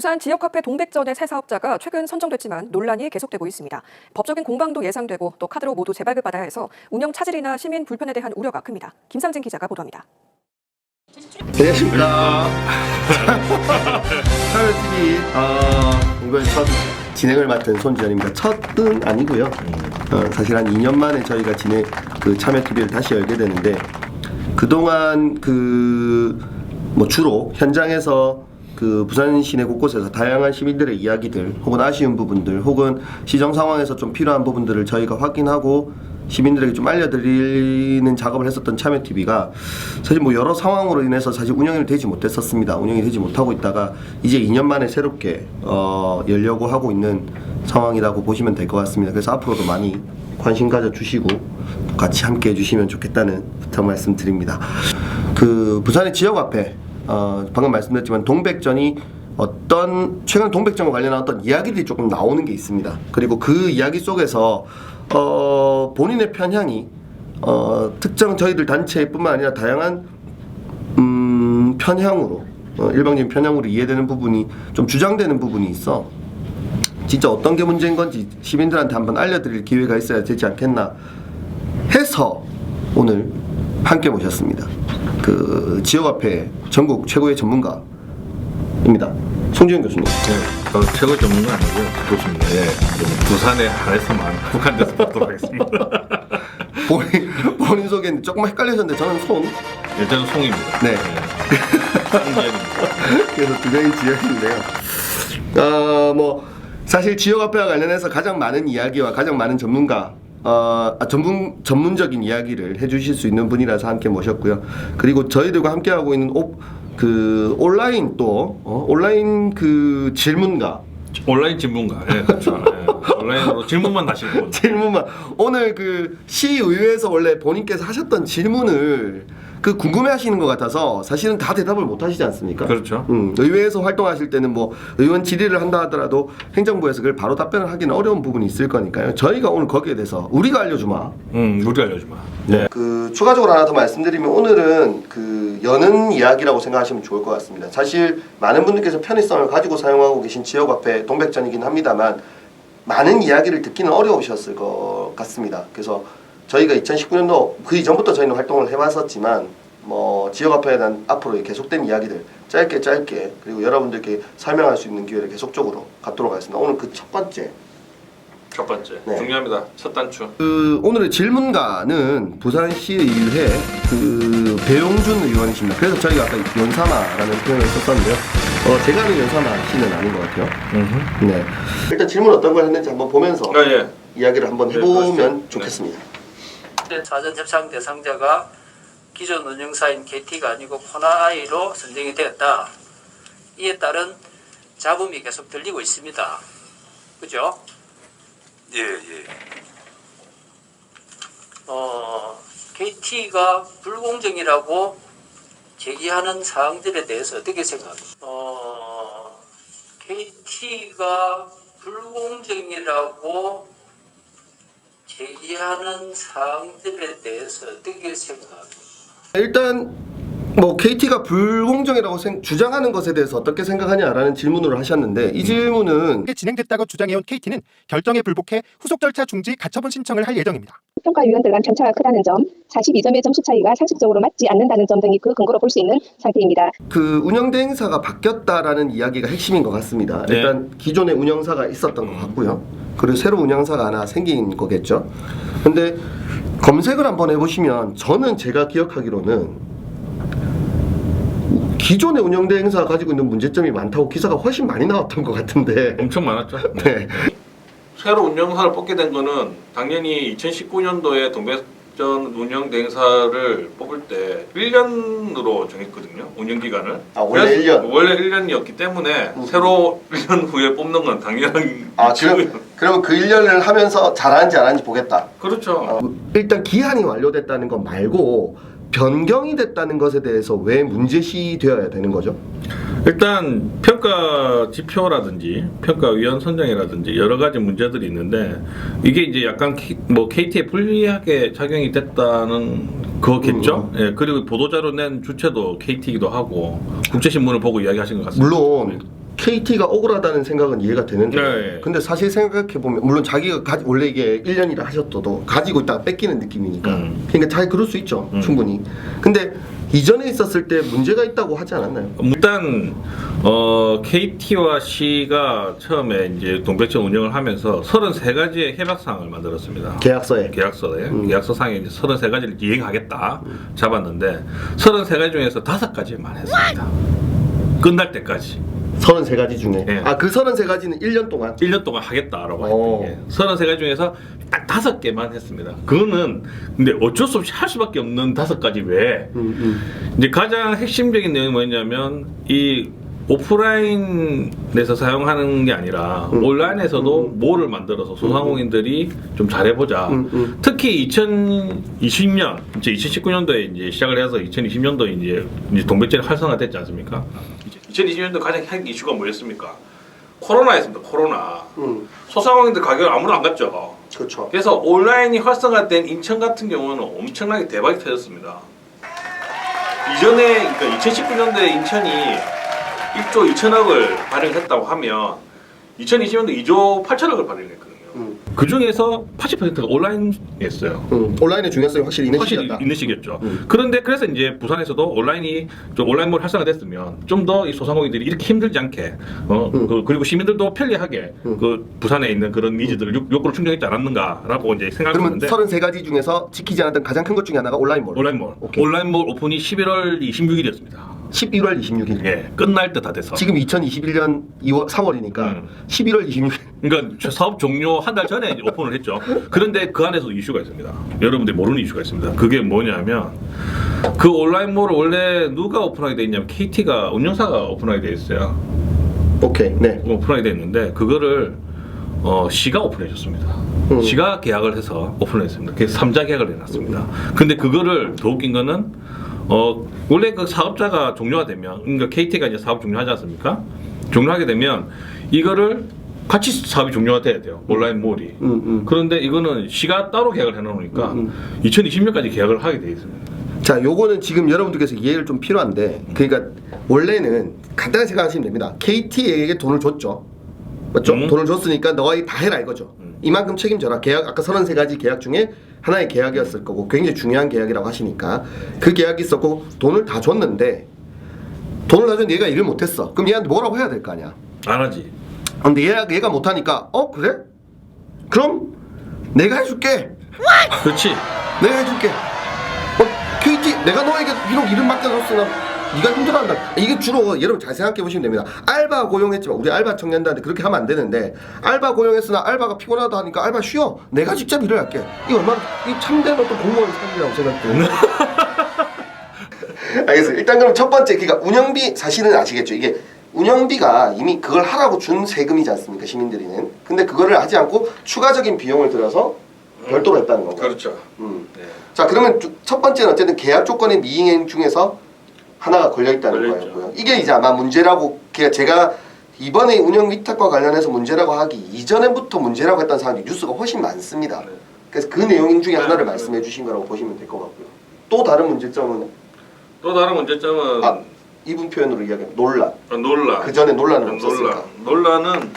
부산 지역화폐 동백전의 새 사업자가 최근 선정됐지만 논란이 계속되고 있습니다. 법적인 공방도 예상되고 또 카드로 모두 재발급받아야 해서 운영 차질이나 시민 불편에 대한 우려가 큽니다. 김상진 기자가 보도합니다. 안녕하십니까. 사회TV 이번 첫 진행을 맡은 손지현입니다. 첫은 아니고요. 사실 한 2년 만에 저희가 참여TV를 다시 열게 되는데, 그동안 주로 현장에서 부산 시내 곳곳에서 다양한 시민들의 이야기들, 혹은 아쉬운 부분들, 혹은 시정 상황에서 좀 필요한 부분들을 저희가 확인하고 시민들에게 좀 알려드리는 작업을 했었던 참여TV가 사실 여러 상황으로 인해서 사실 운영이 되지 못했었습니다. 운영이 되지 못하고 있다가 이제 2년 만에 새롭게 열려고 하고 있는 상황이라고 보시면 될 것 같습니다. 그래서 앞으로도 많이 관심 가져주시고 같이 함께 해주시면 좋겠다는 부탁 말씀드립니다. 부산의 지역화폐, 방금 말씀드렸지만 동백전이 최근 동백전과 관련한 어떤 이야기들이 조금 나오는 게 있습니다. 그리고 그 이야기 속에서 본인의 편향이 특정 저희들 단체뿐만 아니라 다양한 편향으로 일방적인 편향으로 이해되는 부분이 좀 주장되는 부분이 있어 진짜 어떤 게 문제인 건지 시민들한테 한번 알려드릴 기회가 있어야 되지 않겠나 해서 오늘 함께 모셨습니다. 지역화폐 전국 최고의 전문가입니다. 송지현 교수님. 네, 최고 전문가 아니고요, 교수입니다. 예, 부산에 한해서만 국한돼서 보도록 하겠습니다. 본인 소개는 조금 헷갈리셨는데 저는 예, 저는 송입니다. 네. 송지현입니다. 그래서 두 명이 지역인데요. 사실 지역화폐와 관련해서 가장 많은 이야기와 가장 많은 전문적인 이야기를 해주실 수 있는 분이라서 함께 모셨고요. 그리고 저희들과 함께하고 있는 온라인 질문가. 온라인 질문가. 예, 그렇죠. 예, 온라인으로 질문만 하시고. 질문만. 오늘 시의회에서 원래 본인께서 하셨던 질문을 궁금해하시는 것 같아서 사실은 다 대답을 못 하시지 않습니까? 그렇죠. 의회에서 활동하실 때는 의원 질의를 한다 하더라도 행정부에서 그걸 바로 답변을 하기는 어려운 부분이 있을 거니까요. 저희가 오늘 거기에 대해서 우리가 알려주마. 우리가 알려주마. 네. 추가적으로 하나 더 말씀드리면 오늘은 여는 이야기라고 생각하시면 좋을 것 같습니다. 사실 많은 분들께서 편의성을 가지고 사용하고 계신 지역화폐 동백전이긴 합니다만 많은 이야기를 듣기는 어려우셨을 것 같습니다. 그래서 저희가 2019년도 그 이전부터 저희는 활동을 해왔었지만 지역화폐에 대한 앞으로 계속된 이야기들 짧게 그리고 여러분들께 설명할 수 있는 기회를 계속적으로 갖도록 하겠습니다. 오늘 첫 번째. 네. 중요합니다. 첫 단추. 오늘의 질문가는 부산시의회 배용준 의원이십니다. 그래서 저희가 아까 연사마라는 표현을 썼었는데요. 제가 아는 연사마 씨는 아닌 것 같아요. 네. 일단 질문 어떤 걸 했는지 한번 보면서 이야기를 한번 해보면 좋겠습니다. 사전 협상 대상자가 기존 운영사인 KT가 아니고 코나아이로 선정이 되었다. 이에 따른 잡음이 계속 들리고 있습니다. 그죠? 예. KT가 불공정이라고 제기하는 사항들에 대해서 어떻게 생각합니까? KT가 불공정이라고 제기하는 사항들에 대해서 어떻게 생각합니까? 일단 KT가 불공정이라고 주장하는 것에 대해서 어떻게 생각하냐라는 질문을 하셨는데 이 질문은 진행됐다고 주장해온 KT는 결정에 불복해 후속 절차 중지 가처분 신청을 할 예정입니다. 평가위원들 간 편차가 크다는 점, 42점의 점수 차이가 상식적으로 맞지 않는다는 점 등이 그 근거로 볼 수 있는 상태입니다. 운영대행사가 바뀌었다라는 이야기가 핵심인 것 같습니다. 네. 일단 기존의 운영사가 있었던 것 같고요. 그리고 새로 운영사가 하나 생긴 거겠죠. 근데 검색을 한번 해보시면 제가 기억하기로는 기존의 운영대행사가 가지고 있는 문제점이 많다고 기사가 훨씬 많이 나왔던 것 같은데 엄청 많았죠. 네. 새로 운영사를 뽑게 된 거는 당연히 2019년도에 동백전 운영 대행사를 뽑을 때 1년으로 정했거든요. 운영 기간을. 원래 1년. 원래 1년이었기 때문에 새로 1년 후에 뽑는 건 당연한. 그러면 그 1년을 하면서 잘하는지 안 하는지 보겠다. 그렇죠. 일단 기한이 완료됐다는 것 말고 변경이 됐다는 것에 대해서 왜 문제시되어야 되는 거죠? 일단 평가 지표라든지 평가위원 선정이라든지 여러 가지 문제들이 있는데 이게 이제 약간 KT에 불리하게 작용이 됐다는 거겠죠. 예, 그리고 보도자료 낸 주체도 KT이기도 하고 국제신문을 보고 이야기하신 것 같습니다. 물론 KT가 억울하다는 생각은 이해가 되는데 네. 근데 사실 생각해보면 물론 자기가 원래 이게 1년이라 하셨어도 가지고 있다가 뺏기는 느낌이니까 그러니까 잘 그럴 수 있죠. 충분히. 근데 이전에 있었을 때 문제가 있다고 하지 않았나요? 일단 KT와 C가 처음에 이제 동백천 운영을 하면서 33가지의 협약사항을 만들었습니다. 계약서에. 계약서에 계약서상에 이제 33가지를 이행하겠다 잡았는데 33가지 중에서 5가지만 했습니다. 끝날 때까지. 33가지 중에. 예. 아, 그 33가지는 1년 동안? 1년 동안 하겠다라고 오. 했던 게 33가지 중에서 딱 5개만 했습니다. 그거는 근데 어쩔 수 없이 할 수밖에 없는 5가지 외에 이제 가장 핵심적인 내용이 뭐냐면 이 오프라인에서 사용하는 게 아니라 온라인에서도 몰을 만들어서 소상공인들이 좀 잘해보자. 특히 2020년, 이제 2019년도에 이제 시작을 해서 2020년도에 이제 동백전이 활성화됐지 않습니까? 2020년도 가장 큰 이슈가 뭐였습니까? 코로나였습니다. 코로나. 소상공인들 가격 아무도 안 갔죠. 그렇죠. 그래서 온라인이 활성화된 인천 같은 경우는 엄청나게 대박이 터졌습니다. 이전에 그러니까 2019년도에 인천이 1조 2천억을 발행했다고 하면 2020년도 2조 8천억을 발행했거든요. 그 중에서 80%가 온라인이었어요. 온라인의 중요성이 확실히 있는 확실히 시기였다. 있는 시기였죠. 그런데 그래서 이제 부산에서도 온라인이 좀 온라인몰 활성화됐으면 좀 더 이 소상공인들이 이렇게 힘들지 않게 그리고 시민들도 편리하게 그 부산에 있는 그런 니즈들을 욕구를 충족했지 않았는가라고 이제 그러면 생각했는데 33가지 중에서 지키지 않았던 가장 큰 것 중에 하나가 온라인몰. 온라인몰 오케이. 온라인몰 오픈이 11월 26일이었습니다. 11월 26일. 예, 끝날 듯 다 돼서. 지금 2021년 2월 3월이니까 11월 26일. 그러니까 저 사업 종료 한 달 전에 이제 오픈을 했죠. 그런데 그 안에서도 이슈가 있습니다. 여러분들이 모르는 이슈가 있습니다. 그게 뭐냐면 그 온라인몰을 원래 누가 오픈하게 돼 있냐면 KT가 운영사가 오픈하게 돼 있어요. 오케이. 네. 오픈하게 돼 있는데 그거를 C가 오픈해 줬습니다. C가 계약을 해서 오픈했습니다. 그래서 3자 계약을 해놨습니다. 근데 그거를 더 웃긴 거는 원래 그 사업자가 종료가 되면 그러니까 KT가 이제 사업 종료하지 않습니까? 종료하게 되면 이거를 같이 사업이 종료가 돼야 돼요. 온라인 몰이. 그런데 이거는 C가 따로 계약을 해놓으니까 2020년까지 계약을 하게 돼 있습니다. 자, 요거는 지금 여러분들께서 이해를 좀 필요한데, 그러니까 원래는 간단히 생각하시면 됩니다. KT에게 돈을 줬죠. 맞죠? 돈을 줬으니까 너가 다 해라 이거죠. 이만큼 책임져라. 계약 아까 33가지 계약 중에 하나의 계약이었을 거고 굉장히 중요한 계약이라고 하시니까 그 계약이 있었고 돈을 다 줬는데 돈을 다 줬는데 얘가 일을 못했어. 그럼 얘한테 뭐라고 해야 될 거 아니야? 안 하지. 근데 얘가 못하니까 그래? 그럼 내가 해줄게. 그렇지. 내가 해줄게. KT 내가 너에게 비록 이름 맡겨줬으나 네가 힘들어한다. 이게 주로 여러분 잘 생각해 보시면 됩니다. 알바 고용했지만 우리 알바 청년들한테 그렇게 하면 안 되는데 알바 고용했으나 알바가 피곤하다 하니까 알바 쉬어. 내가 직접 일을 할게. 이거 얼마나 이 참된 어떤 공무원 삶이라고 생각해요. 알겠어요. 일단 그럼 첫 번째 그러니까 운영비 사실은 아시겠죠. 이게 운영비가 이미 그걸 하라고 준 세금이지 않습니까? 시민들이는. 근데 그거를 하지 않고 추가적인 비용을 들여서 별도로 했다는 건가요? 그렇죠. 네. 자 그러면 첫 번째는 어쨌든 계약 조건의 미이행 중에서 하나가 걸려있다는 거였고요. 이게 이제 아마 문제라고 제가 이번에 운영 위탁과 관련해서 문제라고 하기 이전에부터 문제라고 했던 사람이 뉴스가 훨씬 많습니다. 그래서 그 내용 중에 하나를 말씀해 주신 거라고 보시면 될 것 같고요. 또 다른 문제점은 또 다른 문제점은 이분 표현으로 이야기하면 논란. 논란. 그 전에 논란은 없었을까? 논란은